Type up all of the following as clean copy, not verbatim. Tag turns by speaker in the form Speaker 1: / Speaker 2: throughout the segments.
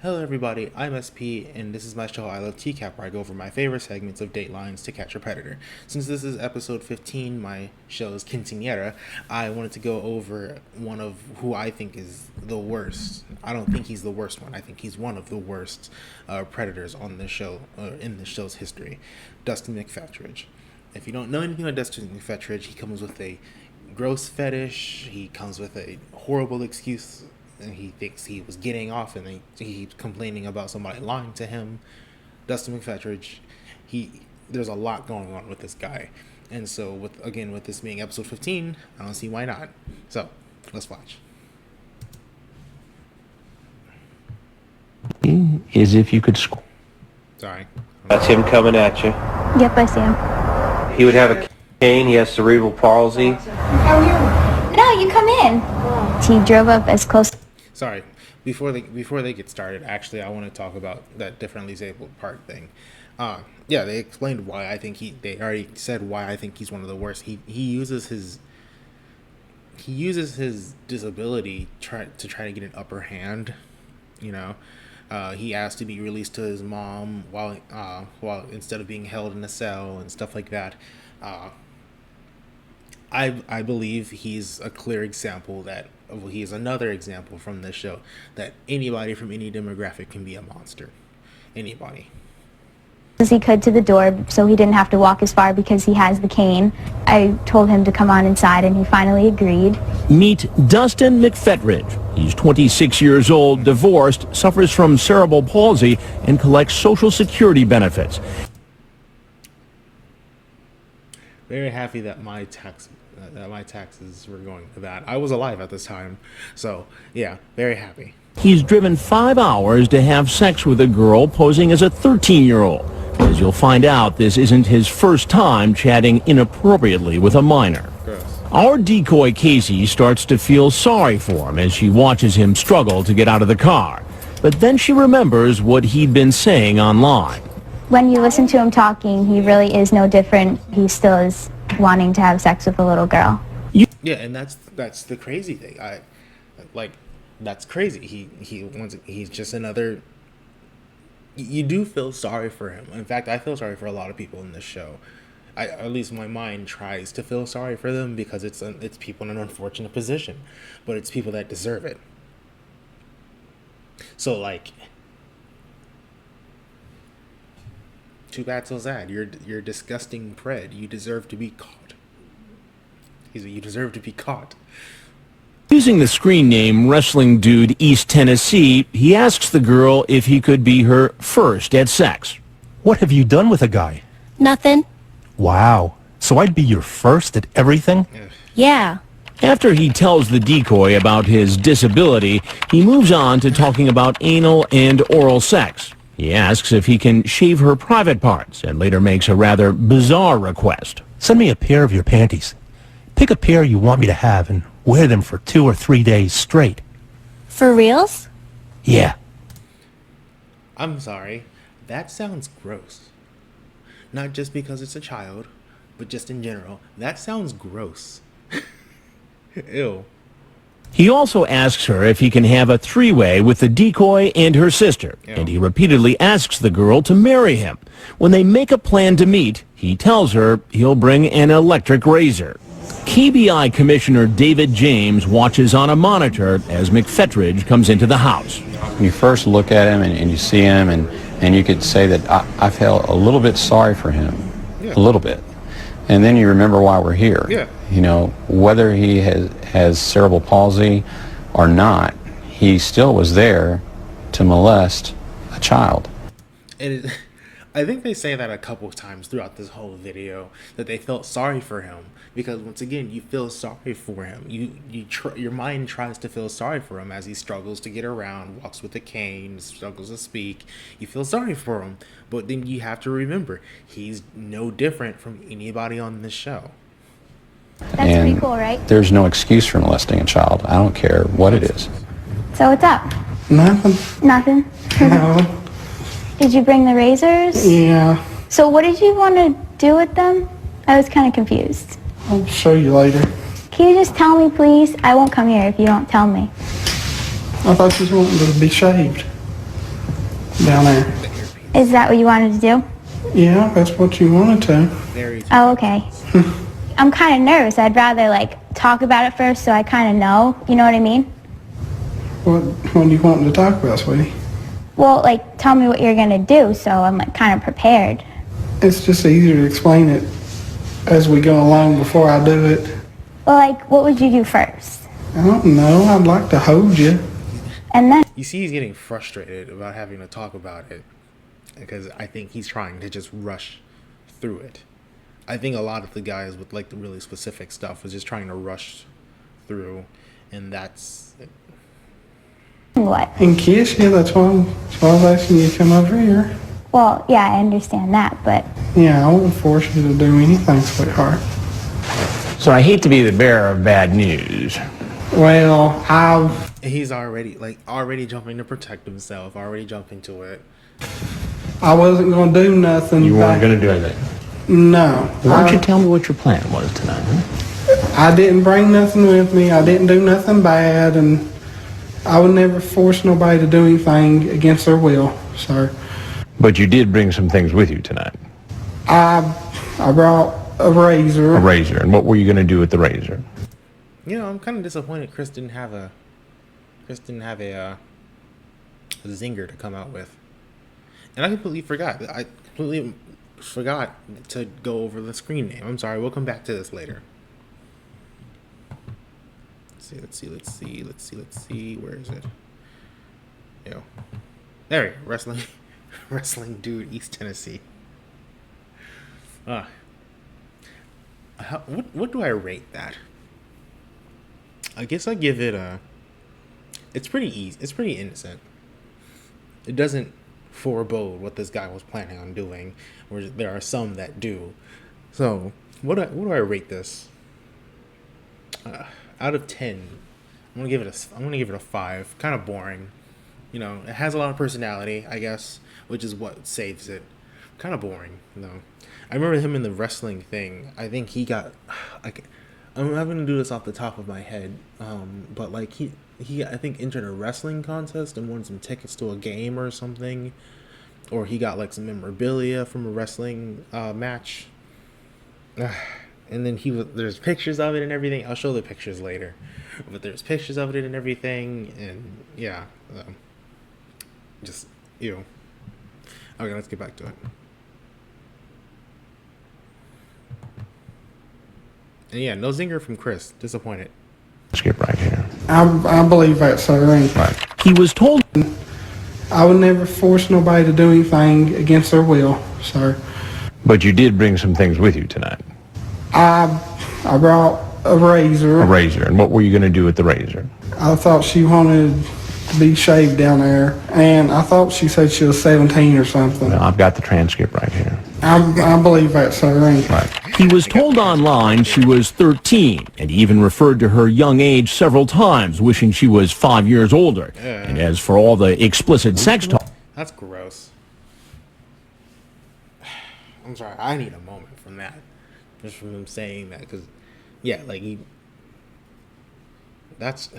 Speaker 1: Hello everybody, I'm SP, and this is my show I Love TCAP, where I go over my favorite segments of Datelines to Catch a Predator. Since this is episode 15, my show is Quinceañera, I wanted to go over one of who I think is the worst. I don't think he's the worst one, I think he's one of the worst predators on this show, in this show's history, Dustin McFetridge. If you don't know anything about Dustin McFetridge, he comes with a gross fetish, he comes with a horrible excuse, and he thinks he was getting off, and he keeps complaining about somebody lying to him. Dustin McFetridge, there's a lot going on with this guy, and so with this being episode 15, I don't see why not. So let's watch.
Speaker 2: Is if you could score.
Speaker 1: Sorry.
Speaker 3: That's him coming at you.
Speaker 4: Yep, I see him.
Speaker 3: He would have a cane. He has cerebral palsy.
Speaker 4: How are you? No, you come in. He drove up as close.
Speaker 1: Sorry. Before they get started, actually, I want to talk about that differently disabled part thing. They explained why I think they already said why I think he's one of the worst. He uses his disability to try to get an upper hand. He asked to be released to his mom while instead of being held in a cell and stuff like that. I believe he's a clear example he is another example from this show that anybody from any demographic can be a monster. Anybody.
Speaker 4: As he could to the door, so he didn't have to walk as far because he has the cane. I told him to come on inside, and he finally agreed.
Speaker 2: Meet Dustin McFetridge. He's 26 years old, divorced, suffers from cerebral palsy, and collects Social Security benefits.
Speaker 1: Very happy that my taxes were going to that. I was alive at this time, so yeah, very happy.
Speaker 2: He's driven 5 hours to have sex with a girl posing as a 13-year-old. As you'll find out, this isn't his first time chatting inappropriately with a minor.
Speaker 1: Gross.
Speaker 2: Our decoy Casey starts to feel sorry for him as she watches him struggle to get out of the car. But then she remembers what he'd been saying online.
Speaker 4: When you listen to him talking, he really is no different. He still is wanting to have sex with a little girl.
Speaker 1: Yeah, and that's the crazy thing. That's crazy. He's just another. You do feel sorry for him. In fact, I feel sorry for a lot of people in this show. At least my mind tries to feel sorry for them because it's people in an unfortunate position, but it's people that deserve it. So too bad, so sad. You're disgusting pred. You deserve to be caught. You deserve to be caught.
Speaker 2: Using the screen name Wrestling Dude East Tennessee, he asks the girl if he could be her first at sex.
Speaker 5: What have you done with a guy?
Speaker 6: Nothing.
Speaker 5: Wow. So I'd be your first at everything?
Speaker 6: Yeah.
Speaker 2: After he tells the decoy about his disability, he moves on to talking about anal and oral sex. He asks if he can shave her private parts and later makes a rather bizarre request.
Speaker 5: Send me a pair of your panties. Pick a pair you want me to have and wear them for 2 or 3 days straight.
Speaker 6: For reals?
Speaker 5: Yeah.
Speaker 1: I'm sorry. That sounds gross. Not just because it's a child, but just in general. That sounds gross. Ew.
Speaker 2: He also asks her if he can have a three-way with the decoy and her sister, and he repeatedly asks the girl to marry him. When they make a plan to meet, he tells her he'll bring an electric razor. KBI Commissioner David James watches on a monitor as McFetridge comes into the house.
Speaker 7: When you first look at him and you see him, and you could say that I felt a little bit sorry for him, a little bit. And then you remember why we're here.
Speaker 1: Yeah.
Speaker 7: Whether he has cerebral palsy or not, he still was there to molest a child.
Speaker 1: I think they say that a couple of times throughout this whole video, that they felt sorry for him because, once again, you feel sorry for him. Your mind tries to feel sorry for him as he struggles to get around, walks with a cane, struggles to speak. You feel sorry for him, but then you have to remember he's no different from anybody on this show.
Speaker 4: That's pretty cool, right?
Speaker 7: There's no excuse for molesting a child. I don't care what it is.
Speaker 4: So what's up?
Speaker 8: Nothing.
Speaker 4: Nothing?
Speaker 8: No.
Speaker 4: Did you bring the razors?
Speaker 8: Yeah.
Speaker 4: So what did you want to do with them? I was kind of confused.
Speaker 8: I'll show you later.
Speaker 4: Can you just tell me, please? I won't come here if you don't tell me.
Speaker 8: I thought you was wanting to be shaved. down there.
Speaker 4: Is that what you wanted to do?
Speaker 8: Yeah, that's what you wanted to.
Speaker 1: Very.
Speaker 4: Oh, okay. I'm kind of nervous. I'd rather, like, talk about it first so I kind of know. You know what I mean?
Speaker 8: What do you want to talk about, sweetie?
Speaker 4: Well, like, tell me what you're going to do so I'm, like, kind of prepared.
Speaker 8: It's just easier to explain it as we go along before I do it.
Speaker 4: Well, like, what would you do first?
Speaker 8: I don't know. I'd like to hold you.
Speaker 4: And then...
Speaker 1: You see, he's getting frustrated about having to talk about it because I think he's trying to just rush through it. I think a lot of the guys with like the really specific stuff was just trying to rush through, and that's
Speaker 4: what?
Speaker 8: And kiss you, that's why I was asking you to come over here.
Speaker 4: Well, yeah, I understand that, but...
Speaker 8: Yeah, I won't force you to do anything, sweetheart.
Speaker 2: So I hate to be the bearer of bad news.
Speaker 8: Well,
Speaker 1: he's already jumping to protect himself, already jumping to it.
Speaker 8: I wasn't going to do nothing.
Speaker 2: You weren't going to do anything?
Speaker 8: No.
Speaker 2: Why don't you tell me what your plan was tonight, huh?
Speaker 8: I didn't bring nothing with me. I didn't do nothing bad, and I would never force nobody to do anything against their will, sir.
Speaker 2: But you did bring some things with you tonight.
Speaker 8: I brought a razor.
Speaker 2: A razor. And what were you going to do with the razor?
Speaker 1: You know, I'm kind of disappointed Chris didn't have a zinger to come out with. And I completely forgot. I completely forgot to go over the screen name. I'm sorry. We'll come back to this later. Let's see. Where is it? Yo. There we go. Wrestling Dude, East Tennessee. What do I rate that? I guess I give it a... It's pretty easy. It's pretty innocent. It doesn't forebode what this guy was planning on doing, where there are some that do. So, what do I rate this? Out of 10, I'm gonna give it a 5. Kind of boring. You know, it has a lot of personality, I guess, which is what saves it. Kind of boring, though. I remember him in the wrestling thing. I think he got... I'm not gonna do this off the top of my head, but like he I think entered a wrestling contest and won some tickets to a game or something, or he got like some memorabilia from a wrestling match. And then there's pictures of it and everything. I'll show the pictures later, but there's pictures of it and everything, and yeah, just ew. Okay, let's get back to it. And yeah, no zinger from Chris. Disappointed.
Speaker 2: Skip right here.
Speaker 8: I believe that, sir.
Speaker 2: Right. He was told...
Speaker 8: I would never force nobody to do anything against their will, sir.
Speaker 2: But you did bring some things with you tonight.
Speaker 8: I brought a razor.
Speaker 2: A razor. And what were you going to do with the razor?
Speaker 8: I thought she wanted to be shaved down there, and I thought she said she was 17 or something.
Speaker 2: Well, I've got the transcript right here.
Speaker 8: I believe that, sir.
Speaker 2: Right. He was told online she was 13, and he even referred to her young age several times, wishing she was 5 years older. And as for all the explicit sex talk...
Speaker 1: That's gross. I'm sorry, I need a moment from that. Just from him saying that, because, yeah, like, that's...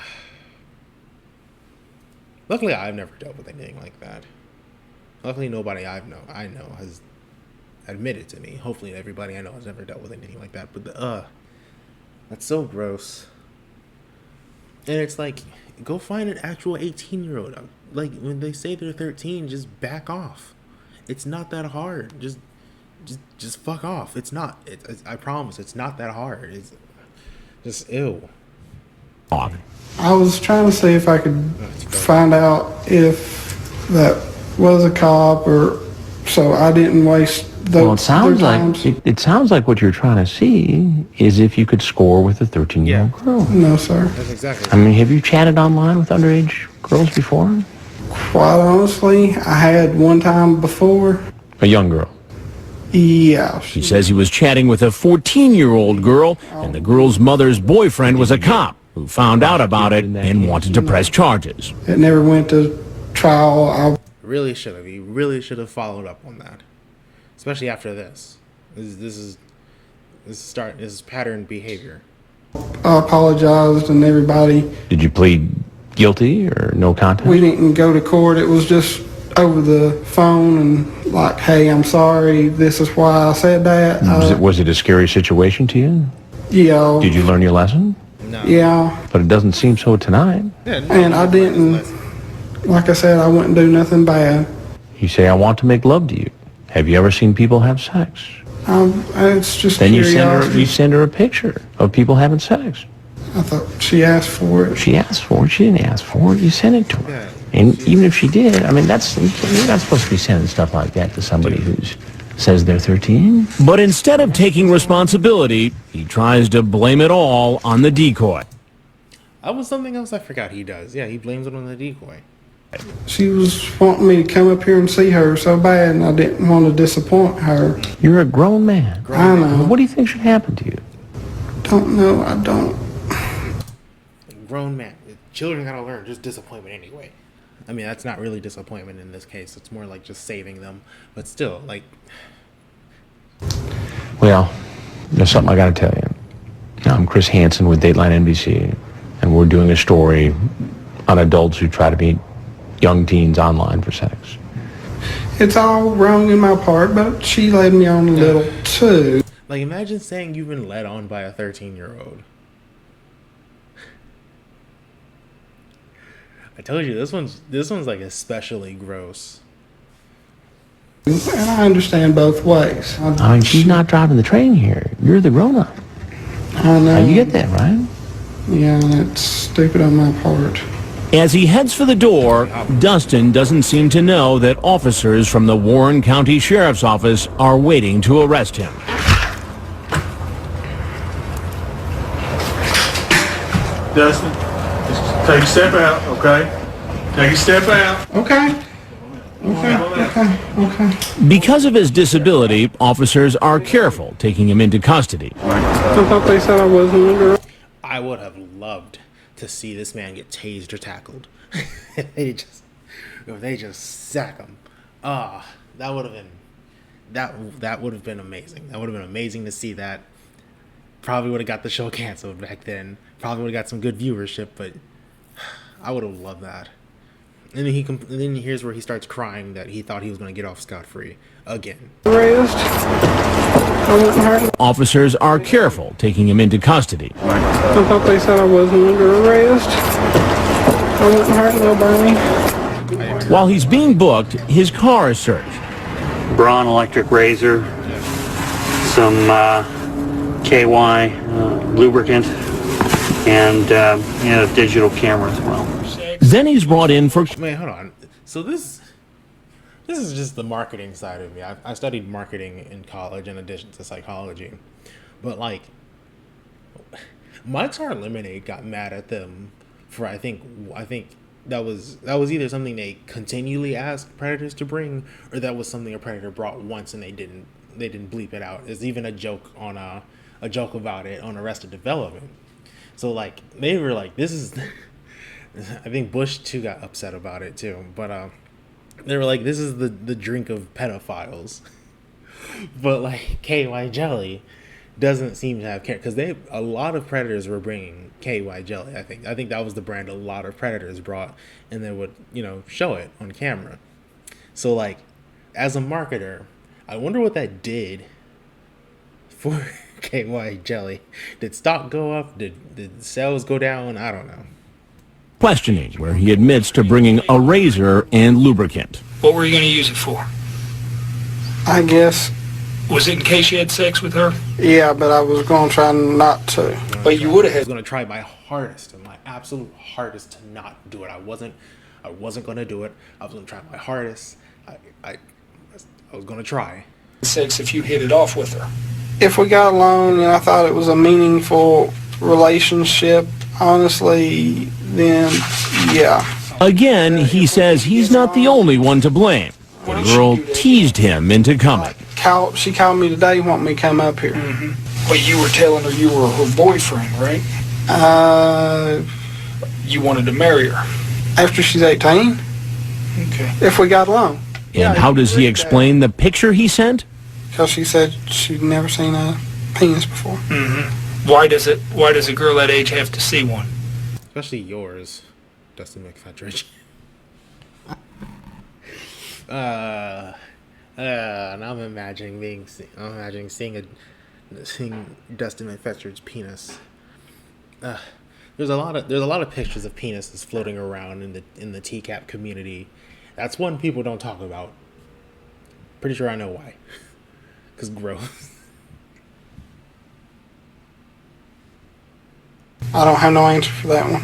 Speaker 1: Luckily, I've never dealt with anything like that. Luckily, nobody I know has admitted to me. Hopefully, everybody I know has never dealt with anything like that. But that's so gross. And it's like, go find an actual 18-year-old. Like, when they say they're 13, just back off. It's not that hard. Just fuck off. It's not. I promise, it's not that hard. It's just ew.
Speaker 8: I was trying to see if I could find out if that was a cop, or so I didn't waste
Speaker 7: Well, it sounds like what you're trying to see is if you could score with a 13-year-old girl.
Speaker 8: No, sir.
Speaker 1: That's exactly.
Speaker 7: I mean, have you chatted online with underage girls before?
Speaker 8: Quite honestly, I had one time before.
Speaker 2: A young girl.
Speaker 8: Yeah.
Speaker 2: He says he was chatting with a 14-year-old girl, and the girl's mother's boyfriend was a cop who found out about it and wanted to press charges.
Speaker 8: It never went to trial.
Speaker 1: Really should have. He really should have followed up on that, especially after this. This is pattern behavior.
Speaker 8: I apologized and everybody.
Speaker 2: Did you plead guilty or no contest?
Speaker 8: We didn't go to court. It was just over the phone and like, hey, I'm sorry, this is why I said that.
Speaker 7: Was it a scary situation to you?
Speaker 8: Yeah.
Speaker 7: Did you learn your lesson?
Speaker 1: No.
Speaker 8: Yeah.
Speaker 7: But it doesn't seem so tonight.
Speaker 1: Yeah, no,
Speaker 8: And I didn't, like I said, I wouldn't do nothing bad.
Speaker 7: You say, I want to make love to you. Have you ever seen people have sex?
Speaker 8: It's just
Speaker 7: Then
Speaker 8: curiosity.
Speaker 7: you send her a picture of people having sex.
Speaker 8: I thought she asked for it.
Speaker 7: She asked for it. She didn't ask for it. You sent it to her.
Speaker 1: Yeah.
Speaker 7: And even if she did, I mean, you're not supposed to be sending stuff like that to somebody who says they're 13.
Speaker 2: But instead of taking responsibility, he tries to blame it all on the decoy.
Speaker 1: That was something else I forgot he does. Yeah, he blames it on the decoy.
Speaker 8: She was wanting me to come up here and see her so bad, and I didn't want to disappoint her.
Speaker 7: You're a grown man.
Speaker 8: I know.
Speaker 7: What do you think should happen to you?
Speaker 8: Don't know. I don't.
Speaker 1: Grown man. Children gotta learn just disappointment anyway. I mean, that's not really disappointment in this case. It's more like just saving them. But still, like...
Speaker 7: Well, there's something I got to tell you. I'm Chris Hansen with Dateline NBC, and we're doing a story on adults who try to meet young teens online for sex.
Speaker 8: It's all wrong in my part, but she led me on a little too.
Speaker 1: Like, imagine saying you've been led on by a 13-year-old. I told you, this one's like especially gross.
Speaker 8: And I understand both ways.
Speaker 7: I mean, she's not driving the train here. You're the grown-up.
Speaker 8: I know.
Speaker 7: You get that, right?
Speaker 8: Yeah, that's stupid on my part.
Speaker 2: As he heads for the door, Dustin doesn't seem to know that officers from the Warren County Sheriff's Office are waiting to arrest him.
Speaker 9: Dustin, just take a step out, okay? Take a step out.
Speaker 8: Okay. Okay.
Speaker 2: Because of his disability, officers are careful taking him into custody.
Speaker 8: I thought they said I wasn't under.
Speaker 1: I would have loved to see this man get tased or tackled. if they just sack him. That would have been that would have been amazing. That would have been amazing to see that. Probably would have got the show canceled back then. Probably would have got some good viewership, but I would have loved that. And then here's where he starts crying that he thought he was going to get off scot-free again.
Speaker 8: Arrest. I wasn't hurt.
Speaker 2: Officers are careful taking him into custody.
Speaker 8: I thought they said I wasn't under arrest. I wasn't hurting nobody.
Speaker 2: While he's being booked, his car is searched.
Speaker 10: Braun electric razor, some KY lubricant, and a digital camera as well.
Speaker 2: Then he's brought in for...
Speaker 1: Wait, hold on. So this is just the marketing side of me. I studied marketing in college in addition to psychology. But like, Mike's Hard Lemonade got mad at them for I think that was either something they continually asked predators to bring, or that was something a predator brought once and they didn't bleep it out. There's even a joke about it on Arrested Development. So like they were like, this is I think Bush too got upset about it too, but they were like, this is the drink of pedophiles. But like KY jelly doesn't seem to have care, because a lot of predators were bringing KY jelly. I think that was the brand a lot of predators brought, and they would show it on camera. So like, as a marketer, I wonder what that did for KY jelly. Did stock go up? Did sales go down? I don't know.
Speaker 2: Questioning, where he admits to bringing a razor and lubricant.
Speaker 11: What were you going to use it for?
Speaker 8: I guess.
Speaker 11: Was it in case you had sex with her?
Speaker 8: Yeah, but I was going to try not to.
Speaker 11: But you would have
Speaker 1: I was
Speaker 11: had.
Speaker 1: going to try my hardest, and my absolute hardest to not do it. I wasn't going to do it. I was going to try my hardest. I was going to try.
Speaker 11: Sex if you hit it off with her.
Speaker 8: If we got along and I thought it was a meaningful relationship, honestly, then yeah.
Speaker 2: Again, he says he's not the only one to blame. The girl teased him into coming.
Speaker 8: She called me today, wanting me to come up here.
Speaker 11: Mm-hmm. But you were telling her you were her boyfriend, right? You wanted to marry her.
Speaker 8: After she's 18.
Speaker 11: Okay.
Speaker 8: If we got along.
Speaker 2: And how does he explain the picture he sent?
Speaker 8: Because she said she'd never seen a penis before.
Speaker 11: Mm-hmm. Why does a girl that age have to see one?
Speaker 1: Especially yours, Dustin McFetridge. Now I'm imagining seeing Dustin McFetridge's penis. There's a lot of pictures of penises floating around in the TCAP community. That's one people don't talk about. Pretty sure I know why. 'Cause gross.
Speaker 8: I don't have no answer for that one.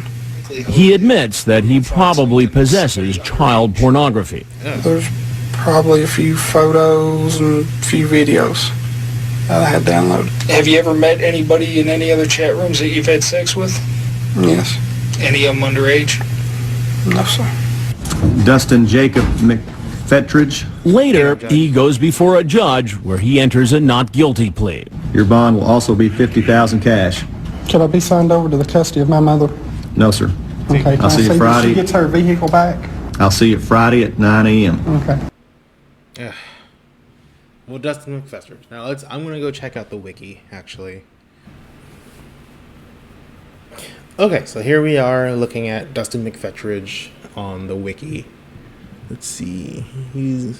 Speaker 2: He admits that he probably possesses child pornography.
Speaker 8: There's probably a few photos and a few videos that I had downloaded.
Speaker 11: Have you ever met anybody in any other chat rooms that you've had sex with?
Speaker 8: Yes.
Speaker 11: Any of them underage?
Speaker 8: No, sir.
Speaker 12: Dustin Jacob McFetridge.
Speaker 2: Later, he goes before a judge where he enters a not guilty plea.
Speaker 12: Your bond will also be $50,000 cash.
Speaker 8: Could I be signed over to the custody of my mother?
Speaker 12: No, sir.
Speaker 8: Okay. Can
Speaker 12: I'll see you
Speaker 8: that
Speaker 12: Friday.
Speaker 8: she gets her vehicle back?
Speaker 12: I'll see you Friday at 9 a.m.
Speaker 8: Okay.
Speaker 1: Well, Dustin McFetridge. Now I'm gonna go check out the wiki, actually. Okay, so here we are looking at Dustin McFetridge on the wiki. Let's see. He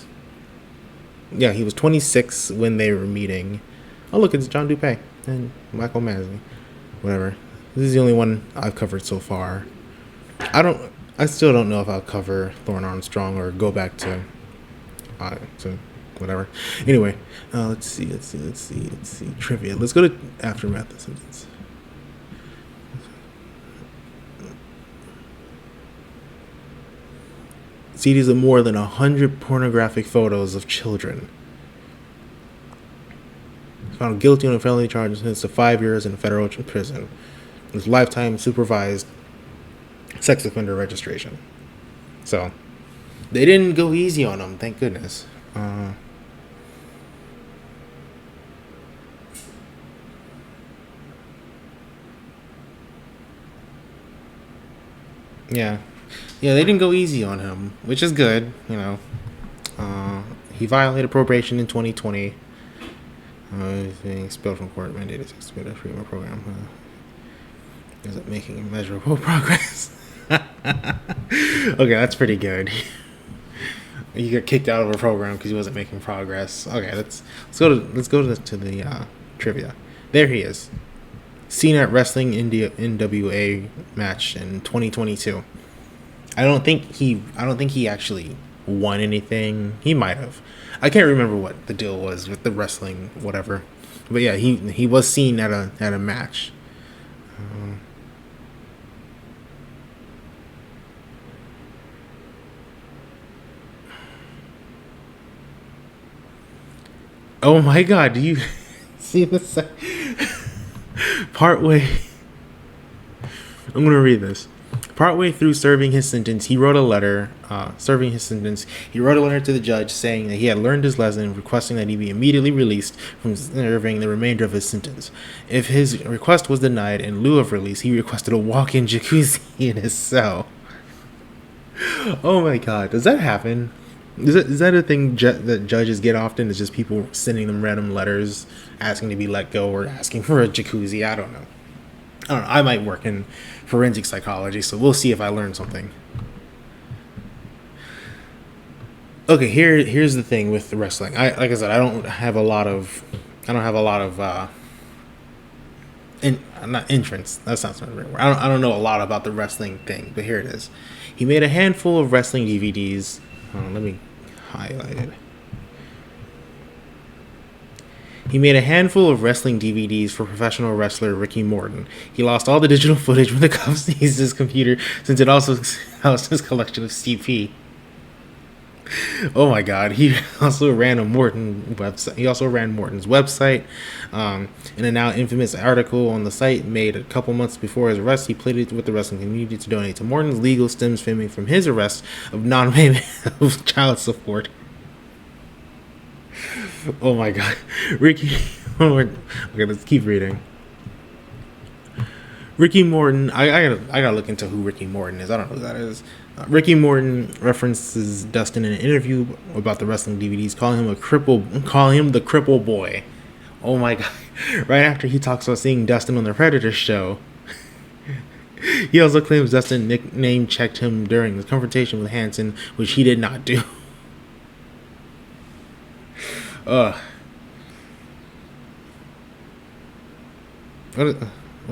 Speaker 1: was 26 when they were meeting. Oh, look, it's John Dupay and Michael Masley. Whatever. This is the only one I've covered so far. I still don't know if I'll cover Lauren Armstrong or go back to whatever. Anyway, let's see. Trivia. Let's go to aftermath of the sentence. CDs of more than 100 pornographic photos of children. Found guilty on a felony charge and sentenced to 5 years in federal prison with lifetime supervised sex offender registration. So they didn't go easy on him, thank goodness. Yeah, they didn't go easy on him, which is good, you know. He violated probation in 2020. He's being expelled from court, mandated sex offender treatment program. Is it making measurable progress? Okay, that's pretty good. He got kicked out of a program because he wasn't making progress. Okay, let's go to the trivia. There he is, seen at Wrestling NWA match in 2022. I don't think he actually won anything. He might have. I can't remember what the deal was with the wrestling, whatever. But yeah, he was seen at a match. Oh my God! Do you see this? Partway. I'm gonna read this. Partway through serving his sentence, he wrote a letter. He wrote a letter to the judge saying that he had learned his lesson and requesting that he be immediately released from serving the remainder of his sentence. If his request was denied, in lieu of release, he requested a walk-in jacuzzi in his cell. Oh my God! Does that happen? Is that a thing that judges get often? Is just people sending them random letters asking to be let go or asking for a jacuzzi? I don't know. I might work in forensic psychology, so we'll see if I learn something. Okay, here's the thing with the wrestling. Like I said, I don't have a lot of not entrance. That sounds right. I don't know a lot about the wrestling thing, but here it is. He made a handful of wrestling DVDs. Let me highlight it. He made a handful of wrestling DVDs for professional wrestler Ricky Morton. He lost all the digital footage when the cops seized his computer, since it also housed his collection of CP. Oh my God! He also ran Morton's website. In a now infamous article on the site made a couple months before his arrest, he pleaded with the wrestling community to donate to Morton's legal stems stemming from his arrest of non-payment of child support. Oh my God, Ricky Morton. Okay, let's keep reading. Ricky Morton. I gotta look into who Ricky Morton is. I don't know who that is. Ricky Morton references Dustin in an interview about the wrestling DVDs, calling him the cripple boy. Oh my God! Right after he talks about seeing Dustin on the Predator show, he also claims Dustin name checked him during his confrontation with Hansen, which he did not do. What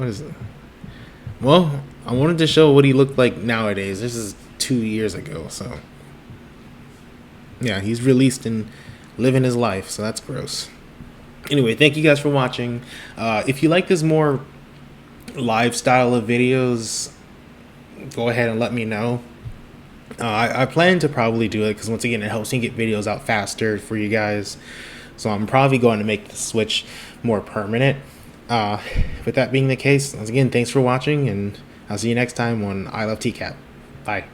Speaker 1: is it? Well, I wanted to show what he looked like nowadays. This is 2 years ago, so yeah, he's released and living his life, so that's gross. Anyway, thank you guys for watching. If you like this more live style of videos, go ahead and let me know. I plan to probably do it because, once again, it helps me get videos out faster for you guys. So I'm probably going to make the switch more permanent. With that being the case, once again, thanks for watching, and I'll see you next time on I Love TCAP. Bye.